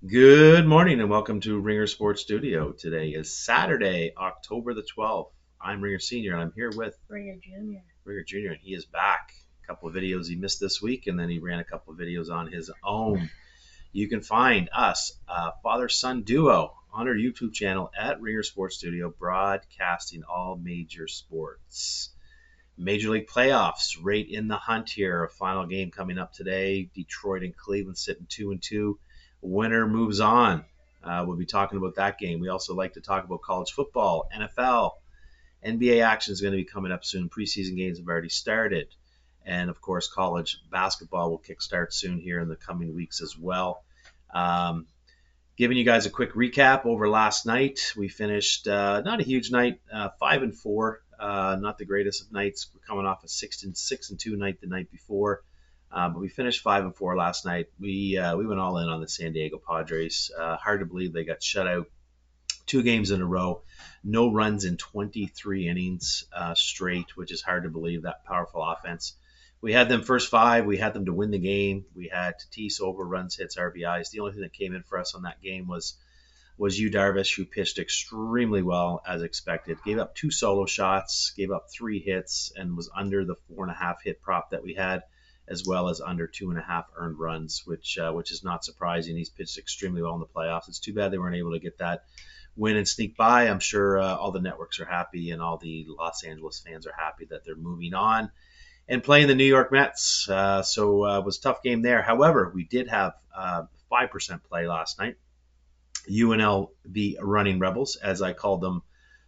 Good morning and welcome to Ringer Sports Studio. Today is Saturday, October the 12th. I'm Ringer Senior and I'm here with Ringer Jr. Ringer Junior, and he is back. A couple of videos he missed this week, and then he ran a couple of videos on his own. You can find us, father-son duo, on our YouTube channel at Ringer Sports Studio, broadcasting all major sports. Major League playoffs right in the hunt here. A final game coming up today. Detroit and Cleveland sitting 2-2. Winner moves on. We'll be talking about that game. We also like to talk about college football, NFL, NBA action is going to be coming up soon. Preseason games have already started. And of course, college basketball will kickstart soon here in the coming weeks as well. Um, Giving you guys a quick recap over last night. We finished not a huge night, 5-4. Not the greatest of nights. We're coming off a 6-2 night the night before, but we finished 5-4 last night. We went all in on the San Diego Padres. Hard to believe they got shut out 2 games in a row. No runs in 23 innings straight, which is hard to believe. That powerful offense. We had them first 5. We had them to win the game. We had Tatis over runs, hits, RBIs. The only thing that came in for us on that game was Yu Darvish, who pitched extremely well as expected. Gave up 2 solo shots, gave up 3 hits, and was under the 4.5 hit prop that we had, as well as under 2.5 earned runs, which is not surprising. He's pitched extremely well in the playoffs. It's too bad they weren't able to get that win and sneak by. I'm sure all the networks are happy and all the Los Angeles fans are happy that they're moving on and playing the New York Mets. So it was a tough game there. However, we did have 5% play last night. UNLV running Rebels, as I called them.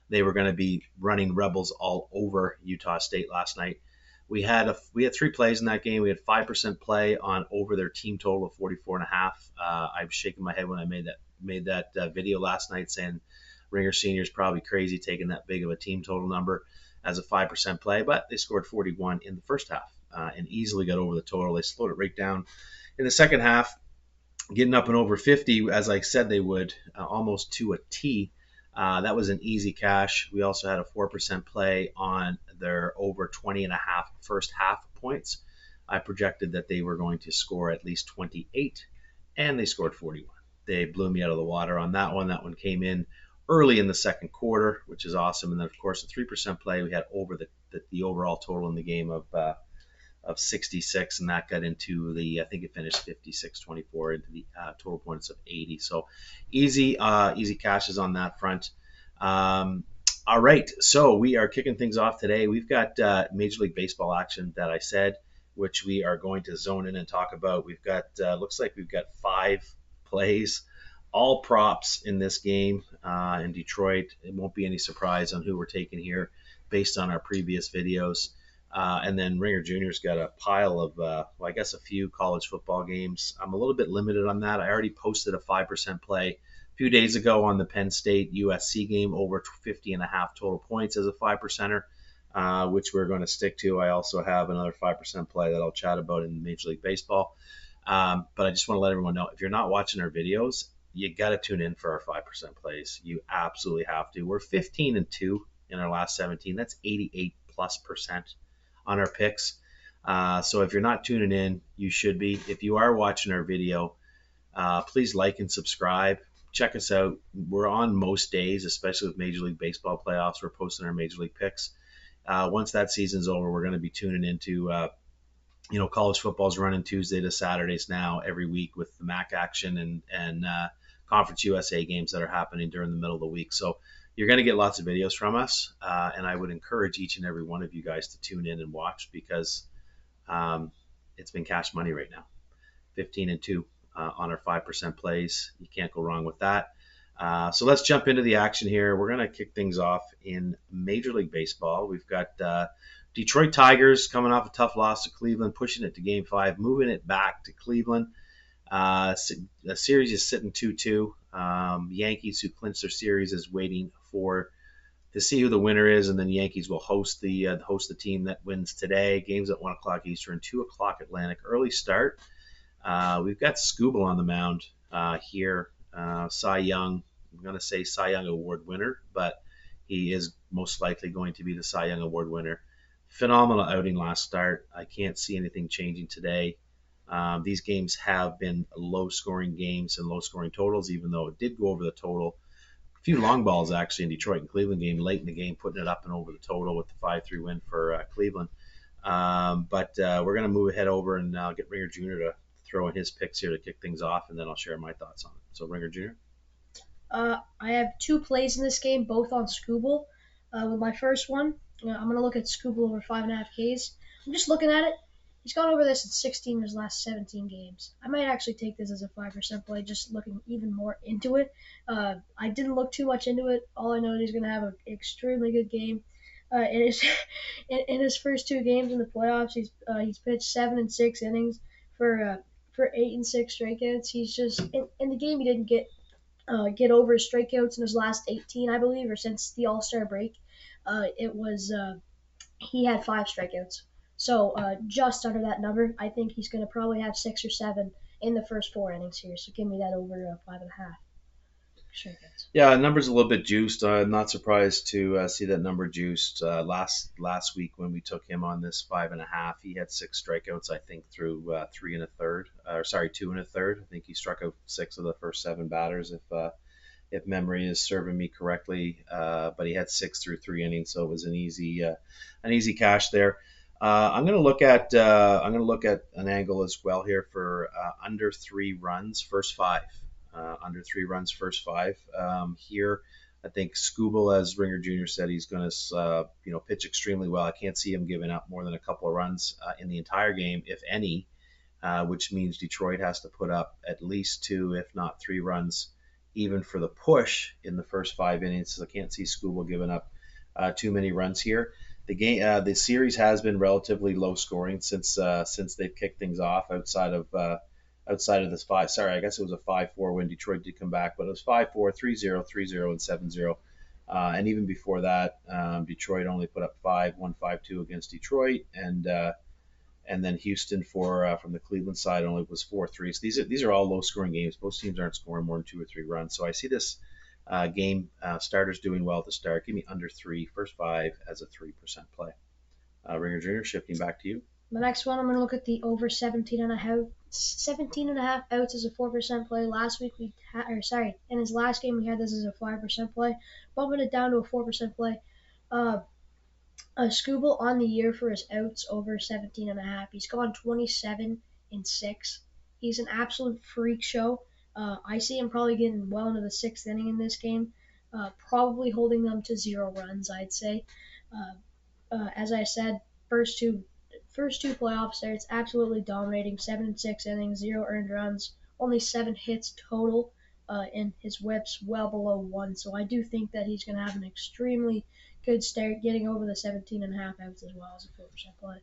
They were going to be running Rebels all over Utah State last night. We had 3 plays in that game. We had 5% play on over their team total of 44.5. I was shaking my head when I made that video last night, saying Ringer Senior is probably crazy taking that big of a team total number as a 5% play, but they scored 41 in the first half and easily got over the total. They slowed it right down in the second half, getting up and over 50, as I said they would, almost to a T. That was an easy cash. We also had a 4% play on their over 20 and a half first half points. I projected that they were going to score at least 28, and they scored 41. They blew me out of the water on that one. That one came in early in the second quarter, which is awesome. And then, of course, the 3% play, we had over the overall total in the game of 66, and that got into I think it finished 56-24 into the total points of 80. So easy cashes on that front. All right, so we are kicking things off today. We've got Major League Baseball action that I said, which we are going to zone in and talk about. We've got looks like we've got 5 plays, all props in this game in Detroit. It won't be any surprise on who we're taking here based on our previous videos. And then Ringer Jr.'s got a pile of, I guess, a few college football games. I'm a little bit limited on that. I already posted a 5% play a few days ago on the Penn State USC game, over 50.5 total points as a 5%er, which we're going to stick to. I also have another 5% play that I'll chat about in Major League Baseball. But I just want to let everyone know, if you're not watching our videos, you got to tune in for our 5% plays. You absolutely have to. We're 15-2 in our last 17. That's 88+% on our picks. So if you're not tuning in, you should be. If you are watching our video, please like and subscribe. Check us out. We're on most days, especially with Major League Baseball playoffs. We're posting our Major League picks. Once that season's over, we're going to be tuning into college football's running Tuesday to Saturdays now every week with the MAC action and Conference USA games that are happening during the middle of the week. So you're going to get lots of videos from us, and I would encourage each and every one of you guys to tune in and watch, because it's been cash money right now. 15-2 on our 5% plays. You can't go wrong with that. So let's jump into the action here. We're going to kick things off in Major League Baseball. We've got Detroit Tigers coming off a tough loss to Cleveland, pushing it to Game 5, moving it back to Cleveland. The series is sitting 2-2. Yankees, who clinched their series, is waiting to see who the winner is, and then the Yankees will host the team that wins today. Games at 1 o'clock Eastern, 2 o'clock Atlantic. Early start. We've got Scooble on the mound here. Cy Young. I'm going to say Cy Young Award winner, but he is most likely going to be the Cy Young Award winner. Phenomenal outing last start. I can't see anything changing today. These games have been low-scoring games and low-scoring totals, even though it did go over the total. A few long balls actually in Detroit and Cleveland game late in the game, putting it up and over the total with the 5-3 win for Cleveland. But we're going to move ahead over and get Ringer Jr. to throw in his picks here to kick things off, and then I'll share my thoughts on it. So, Ringer Jr. I have two plays in this game, both on Scooble. With my first one, I'm going to look at Scooble over 5.5 Ks. I'm just looking at it. He's gone over this in 16 of his last 17 games. I might actually take this as a 5% play, just looking even more into it. I didn't look too much into it. All I know is he's going to have an extremely good game. In his in his first two games in the playoffs, he's pitched 7 and 6 innings for 8 and 6 strikeouts. He's just in the game he didn't get over his strikeouts in his last 18, I believe, or since the All Star break. It was he had 5 strikeouts, so just under that number. I think he's going to probably have 6 or 7 in the first 4 innings here. So give me that over 5.5 strikeouts. Yeah, number's a little bit juiced. I'm not surprised to see that number juiced. Last week when we took him on this 5.5, he had 6 strikeouts, I think, through 3 1/3, or sorry, 2 1/3. I think he struck out 6 of the first 7 batters, if memory is serving me correctly. But he had 6 through 3 innings, so it was an easy cash there. I'm going to look at an angle as well here for under 3 runs, first five. Under 3 runs, first five. Here, I think Scooble, as Ringer Jr. said, he's going to pitch extremely well. I can't see him giving up more than a couple of runs in the entire game, if any, which means Detroit has to put up at least 2, if not 3 runs, even for the push in the first 5 innings. So I can't see Scooble giving up too many runs here. The series has been relatively low scoring since they've kicked things off outside of this five. Sorry, I guess it was a 5-4 when Detroit did come back, but it was 5-4, 3-0, 3-0, and 7-0. And even before that, Detroit only put up 5-1, 5-2 against Detroit, and then Houston from the Cleveland side only was 4-3. So these are all low scoring games. Most teams aren't scoring more than 2 or 3 runs. So I see this game starters doing well to start. Give me under 3, first 5 as a 3% play. Ringer Jr., shifting back to you. The next one, I'm going to look at the over 17.5 outs as a 4% play. Last week in his last game we had this as a 5% play, bumping it down to a 4% play. Scooble on the year for his outs over 17.5. He's gone 27 and 6. He's an absolute freak show. I see him probably getting well into the 6th inning in this game, probably holding them to 0 runs, I'd say. As I said, first two playoffs there, it's absolutely dominating. 7 and 6 innings, 0 earned runs, only 7 hits total, and his WHIP's well below 1. So I do think that he's going to have an extremely good start, getting over the 17.5 outs as well as a 4% play.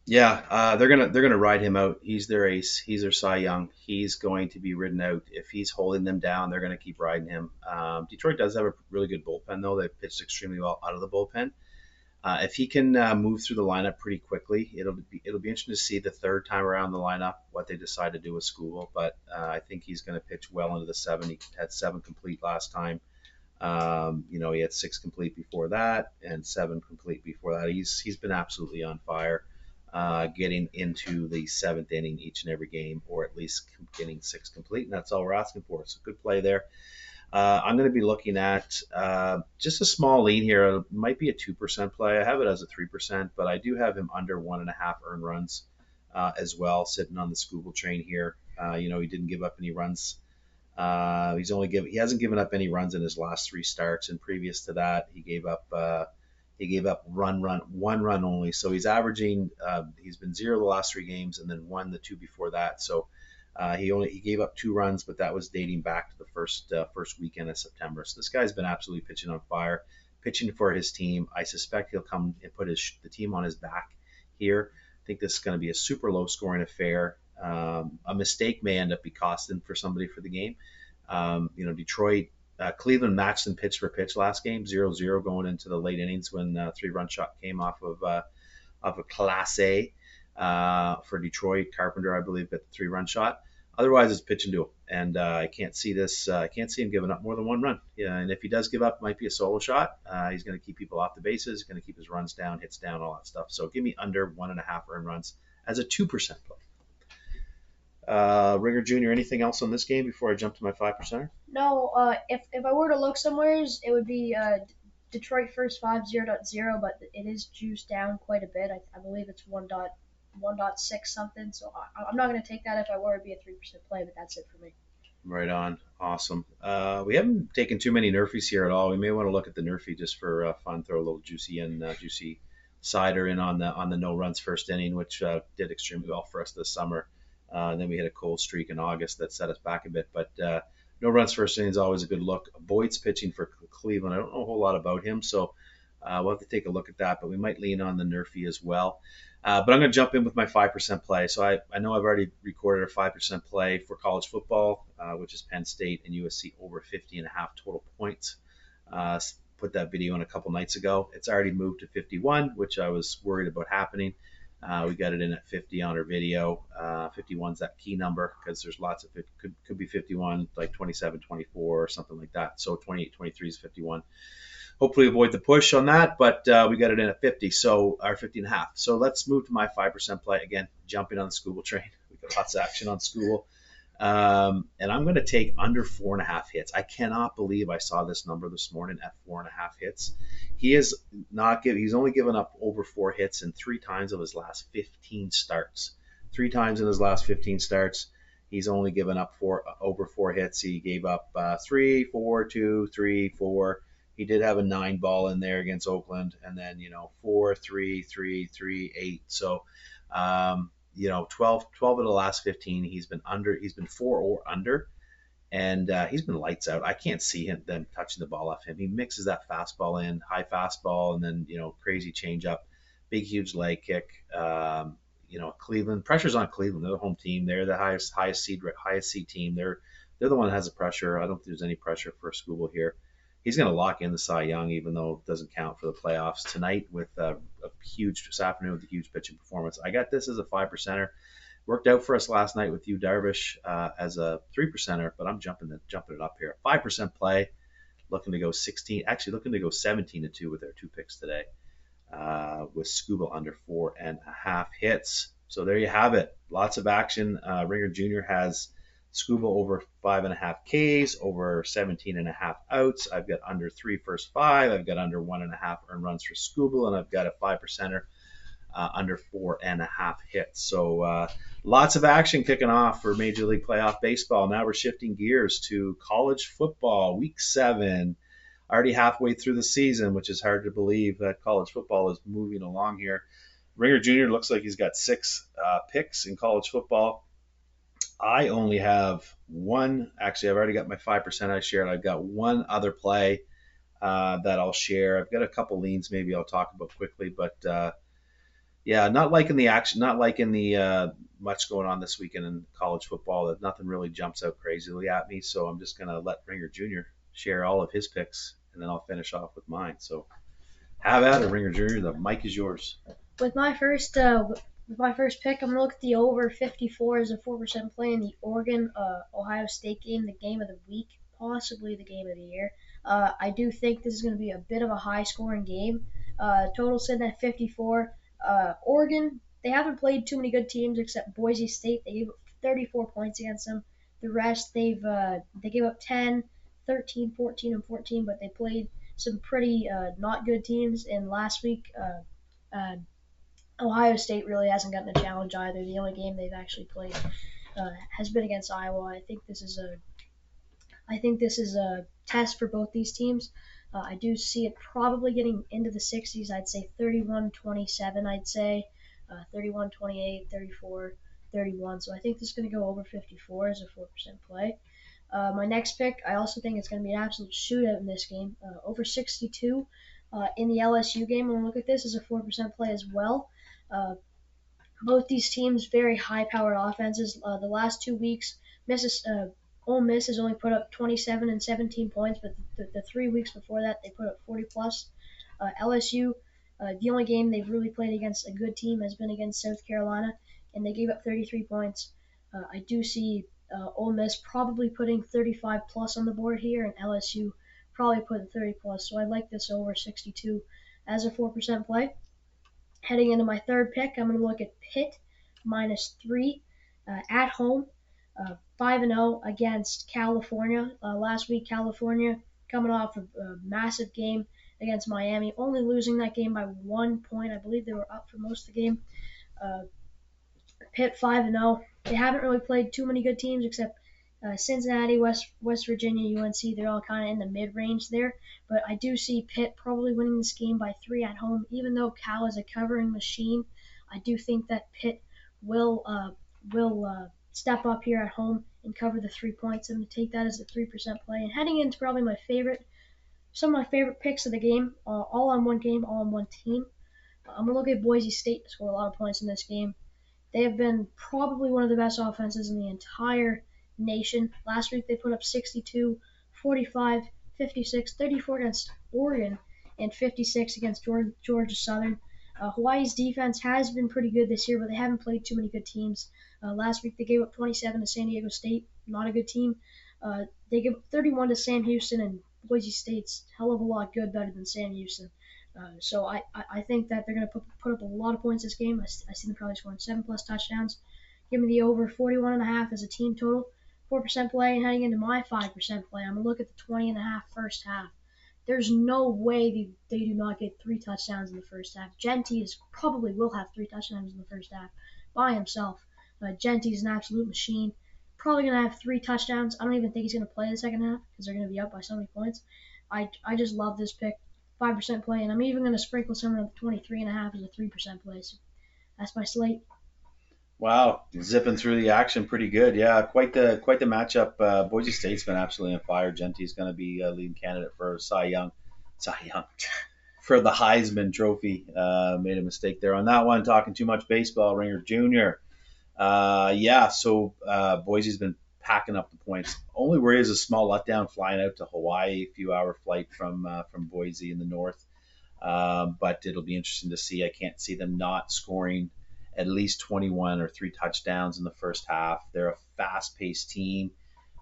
Yeah, they're gonna ride him out. He's their ace. He's their Cy Young. He's going to be ridden out. If he's holding them down, they're going to keep riding him. Detroit does have a really good bullpen, though. They've pitched extremely well out of the bullpen. If he can move through the lineup pretty quickly, it'll be interesting to see the third time around the lineup what they decide to do with Scooble. But I think he's going to pitch well into the 7. He had 7 complete last time. He had 6 complete before that and 7 complete before that. He's been absolutely on fire, getting into the 7th inning each and every game, or at least getting 6 complete, and that's all we're asking for. It's a good play there. I'm going to be looking at just a small lean here. It might be a 2% play. I have it as a 3%, but I do have him under 1.5 earned runs as well, sitting on the Scooble train here. He didn't give up any runs. He hasn't given up any runs in his last 3 starts, and previous to that, he gave up one run only. So he's averaging. He's been 0 the last 3 games, and then 1 the 2 before that. So he gave up 2 runs, but that was dating back to the first weekend of September. So this guy's been absolutely pitching on fire, pitching for his team. I suspect he'll come and put the team on his back here. I think this is going to be a super low scoring affair. A mistake may end up be costing for somebody for the game. Detroit, Cleveland matched in pitch for pitch last game, 0-0 going into the late innings when 3-run shot came off of a Class A for Detroit. Carpenter, I believe, got the 3-run shot. Otherwise, it's pitch and duel, and I can't see this. I can't see him giving up more than 1 run. Yeah, and if he does give up, it might be a solo shot. He's going to keep people off the bases. He's going to keep his runs down, hits down, all that stuff. So give me under 1.5 earned runs as a 2% play. Ringer Jr., anything else on this game before I jump to my 5%er? No, if I were to look somewheres, it would be Detroit first 5.0.0, but it is juiced down quite a bit. I believe it's 1.6 something. So I'm not going to take that if I were to be a 3% play, but that's it for me. Right on. Awesome. We haven't taken too many Nerfies here at all. We may want to look at the Nerfie just for fun. Throw a little juicy cider in on the no runs first inning, which did extremely well for us this summer. Then we had a cold streak in August that set us back a bit, but no runs first inning is always a good look. Boyd's pitching for Cleveland. I don't know a whole lot about him, so we'll have to take a look at that. But we might lean on the Nerfie as well. But I'm going to jump in with my 5% play. So I know I've already recorded a 5% play for college football, which is Penn State and USC over 50.5 total points. Put that video in a couple nights ago. It's already moved to 51, which I was worried about happening. We got it in at 50 on our video. 51 is that key number because there's lots of it. Could be 51, like 27, 24, or something like that. So 28, 23 is 51. Hopefully avoid the push on that, but we got it in at 50, so our 50 and a half. So let's move to my 5% play again. Jumping on the Scooble train. We got lots of action on Scooble, and I'm going to take under 4.5 hits. I cannot believe I saw this number this morning at 4.5 hits. He is not give. He's only given up over 4 hits in 3 times of his last 15 starts. 3 times in his last 15 starts. He's only given up over 4 hits. He gave up 3, 4, 2, 3, 4. He did have a 9 ball in there against Oakland, and then 4, 3, 3, 3, 8. So 12 of the last 15 he's been under. He's been 4 or under, and he's been lights out. I can't see them touching the ball off him. He mixes that fastball in, high fastball, and then crazy changeup, big huge leg kick. Cleveland, pressure's on Cleveland. They're the home team. They're the highest seed team. They're the one that has the pressure. I don't think there's any pressure for Scooble here. He's going to lock in the Cy Young, even though it doesn't count for the playoffs tonight with a huge this afternoon with a huge pitching performance. I got this as a 5%er. Worked out for us last night with you, Darvish, as a 3%er, but I'm jumping it up here. 5% play, looking to go 16. Actually, looking to go 17-2 with their 2 picks today, with Scooble under 4.5 hits. So there you have it. Lots of action. Ringer Jr. has Scooble over 5.5 Ks, over 17.5 outs. I've got under 3 first 5. I've got under 1.5 earned runs for Scooble, and I've got a 5%er under 4.5 hits. So lots of action kicking off for Major League Playoff Baseball. Now we're shifting gears to college football, Week 7. Already halfway through the season, which is hard to believe that college football is moving along here. Ringer Jr. looks like he's got 6 picks in college football. I only have one. Actually, I've already got my 5% I shared. I've got one other play that I'll share. I've got a couple leans maybe I'll talk about quickly, but yeah, not liking the action, not liking the much going on this weekend in college football. That nothing really jumps out crazily at me, so I'm just gonna let Ringer Jr. share all of his picks, and then I'll finish off with mine. So have at it, Ringer Jr. The mic is yours. With my first pick, I'm gonna look at the over 54 as a 4% play in the Oregon Ohio State game, the game of the week, possibly the game of the year. I do think this is going to be a bit of a high scoring game. Total sitting at 54. Oregon, they haven't played too many good teams except Boise State. They gave up 34 points against them. The rest, they gave up 10, 13, 14, and 14, but they played some pretty not good teams. And last week, Ohio State really hasn't gotten a challenge either. The only game they've actually played has been against Iowa. I think this is a test for both these teams. I do see it probably getting into the 60s. I'd say 31-27. I'd say 31-28, 34, 31. So I think this is going to go over 54 as a 4% play. My next pick, I also think it's going to be an absolute shootout in this game. Over 62 in the LSU game. I'm going to look at this as a 4% play as well. Both these teams very high-powered offenses. The last 2 weeks, Ole Miss has only put up 27 and 17 points, but the 3 weeks before that, they put up 40 plus. LSU, the only game they've really played against a good team has been against South Carolina, and they gave up 33 points. I do see Ole Miss probably putting 35 plus on the board here, and LSU probably putting 30 plus. So I like this over 62 as a 4% play. Heading into my third pick, I'm going to look at Pitt -3 At home, 5-0 against California. Last week, California coming off a massive game against Miami, only losing that game by 1 point. I believe they were up for most of the game. Uh, Pitt 5-0. They haven't really played too many good teams except Cincinnati, West Virginia, UNC. They're all kind of in the mid range there. But I do see Pitt probably winning this game by 3 at home. Even though Cal is a covering machine, I do think that Pitt will step up here at home and cover the 3 points. I'm going to take that as a 3% play. And heading into probably some of my favorite picks of the game, all on one game, all on one team. I'm going to look at Boise State to score a lot of points in this game. They have been probably one of the best offenses in the entire nation. Last week they put up 62, 45, 56, 34 against Oregon, and 56 against Georgia Southern. Hawaii's defense has been pretty good this year, but they haven't played too many good teams. Last week they gave up 27 to San Diego State, not a good team. They gave up 31 to Sam Houston, and Boise State's hell of a lot better than Sam Houston. So I think that they're going to put up a lot of points this game. I see them probably scoring 7+ touchdowns. Give me the over 41.5 as a team total. 4% play, and heading into my 5% play, I'm going to look at the 20.5 first half. There's no way they do not get 3 touchdowns in the first half. Genty probably will have 3 touchdowns in the first half by himself. Genty's an absolute machine. Probably going to have 3 touchdowns. I don't even think he's going to play the second half because they're going to be up by so many points. I just love this pick. 5% play, and I'm even going to sprinkle some of the 23.5 as a 3% play. So that's my slate. Wow, zipping through the action pretty good. Yeah, quite the matchup. Boise State's been absolutely on fire. Genty's going to be a leading candidate for Cy Young for the Heisman Trophy. Made a mistake there on that one. Talking too much baseball. Ringer Jr. Yeah, so Boise's been packing up the points. Only worry is a small letdown flying out to Hawaii, a few hour flight from Boise in the north. But it'll be interesting to see. I can't see them not scoring at least 21 or 3 touchdowns in the first half. They're a fast-paced team.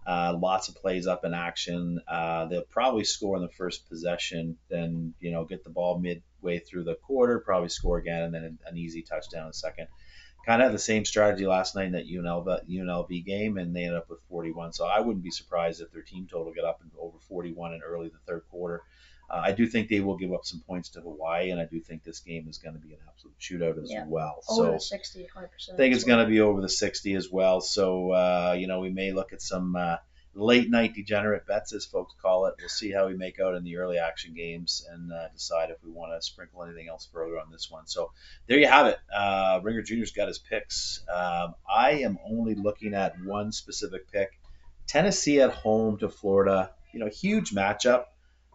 Lots of plays up in action. They'll probably score in the first possession, then get the ball midway through the quarter, probably score again, and then an easy touchdown in the second. Kind of had the same strategy last night in that UNLV game, and they ended up with 41. So I wouldn't be surprised if their team total got up over 41 in early the third quarter. I do think they will give up some points to Hawaii, and I do think this game is going to be an absolute shootout as well. Over the 60, 100%. I think it's going to be over the 60 as well. So, we may look at some late night degenerate bets, as folks call it. We'll see how we make out in the early action games and decide if we want to sprinkle anything else further on this one. So there you have it. Ringer Jr.'s got his picks. I am only looking at one specific pick. Tennessee at home to Florida. Huge matchup.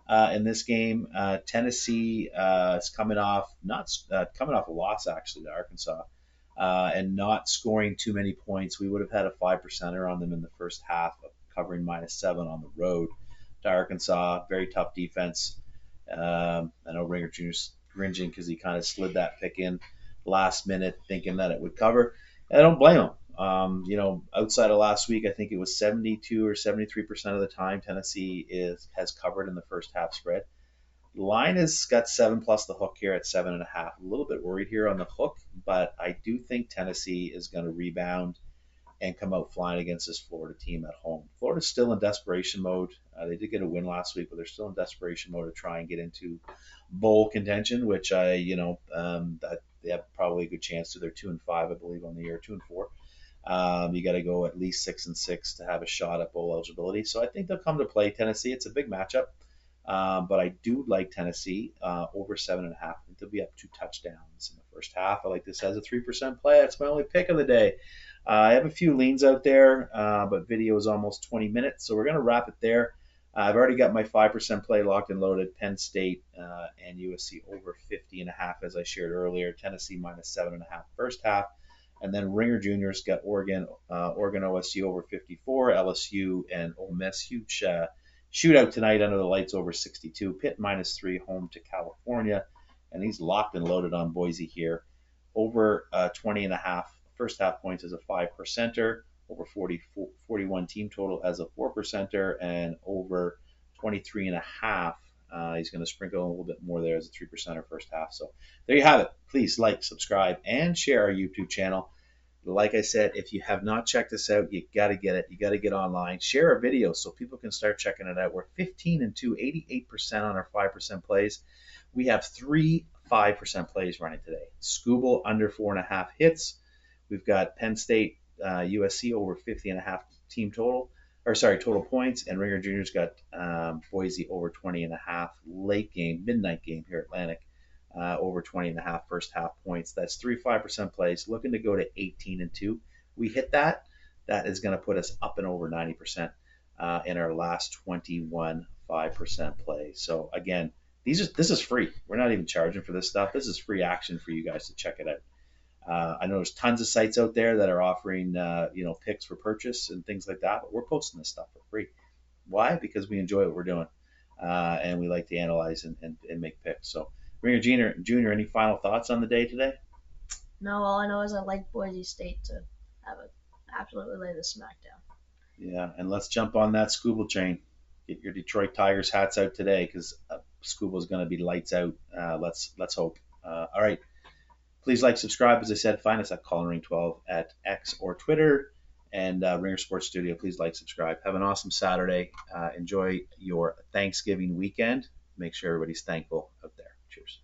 In this game, Tennessee is coming off a loss actually to Arkansas, and not scoring too many points. We would have had a 5%er on them in the first half, covering -7 on the road to Arkansas. Very tough defense. I know Ringer Jr.'s cringing because he kind of slid that pick in last minute, thinking that it would cover. And I don't blame him. Outside of last week, I think it was 72 or 73% of the time Tennessee has covered in the first half spread. The line has got 7 plus the hook here at 7.5. A little bit worried here on the hook, but I do think Tennessee is going to rebound and come out flying against this Florida team at home. Florida's still in desperation mode. They did get a win last week, but they're still in desperation mode to try and get into bowl contention, which that they have probably a good chance to. They're 2-5, I believe, on the year, 2-4. You got to go at least 6-6 to have a shot at bowl eligibility. So I think they'll come to play Tennessee. It's a big matchup, but I do like Tennessee over 7.5. I think they'll be up 2 touchdowns in the first half. I like this as a 3% play. That's my only pick of the day. I have a few leans out there, but video is almost 20 minutes, so we're going to wrap it there. I've already got my 5% play locked and loaded. Penn State and USC over 50.5, as I shared earlier. Tennessee -7.5 first half. And then Ringer Jr.'s got Oregon OSU over 54, LSU and Ole Miss. Huge shootout tonight under the lights over 62. Pitt -3 home to California. And he's locked and loaded on Boise here. Over 20.5 first half points as a 5%er. Over 41 team total as a 4%er. And over 23.5. He's going to sprinkle a little bit more there as a 3%er first half. So there you have it. Please like, subscribe, and share our YouTube channel. Like I said, if you have not checked us out, you got to get it. You got to get online. Share our video so people can start checking it out. We're 15-2, 88% on our 5% plays. We have three 5% plays running today. Scooble under 4.5 hits. We've got Penn State, USC over 50.5 team total, or sorry, total points. And Ringer Junior's got Boise over 20.5 late game, midnight game here at Atlantic. Over 20.5 first half points. That's three 5% plays. Looking to go to 18-2. We hit that. That is going to put us up and over 90% in our last 21 5% plays. So again, this is free. We're not even charging for this stuff. This is free action for you guys to check it out. I know there's tons of sites out there that are offering picks for purchase and things like that, but we're posting this stuff for free. Why? Because we enjoy what we're doing, and we like to analyze and make picks. So, Ringer Junior, any final thoughts on the day today? No, all I know is I like Boise State to have it absolutely lay the smackdown. Yeah, and let's jump on that Scooble train. Get your Detroit Tigers hats out today because Scooble is going to be lights out. Let's hope. All right. Please like, subscribe. As I said, find us at Call Ring 12 at X or Twitter, and Ringer Sports Studio. Please like, subscribe. Have an awesome Saturday. Enjoy your Thanksgiving weekend. Make sure everybody's thankful out there. Cheers.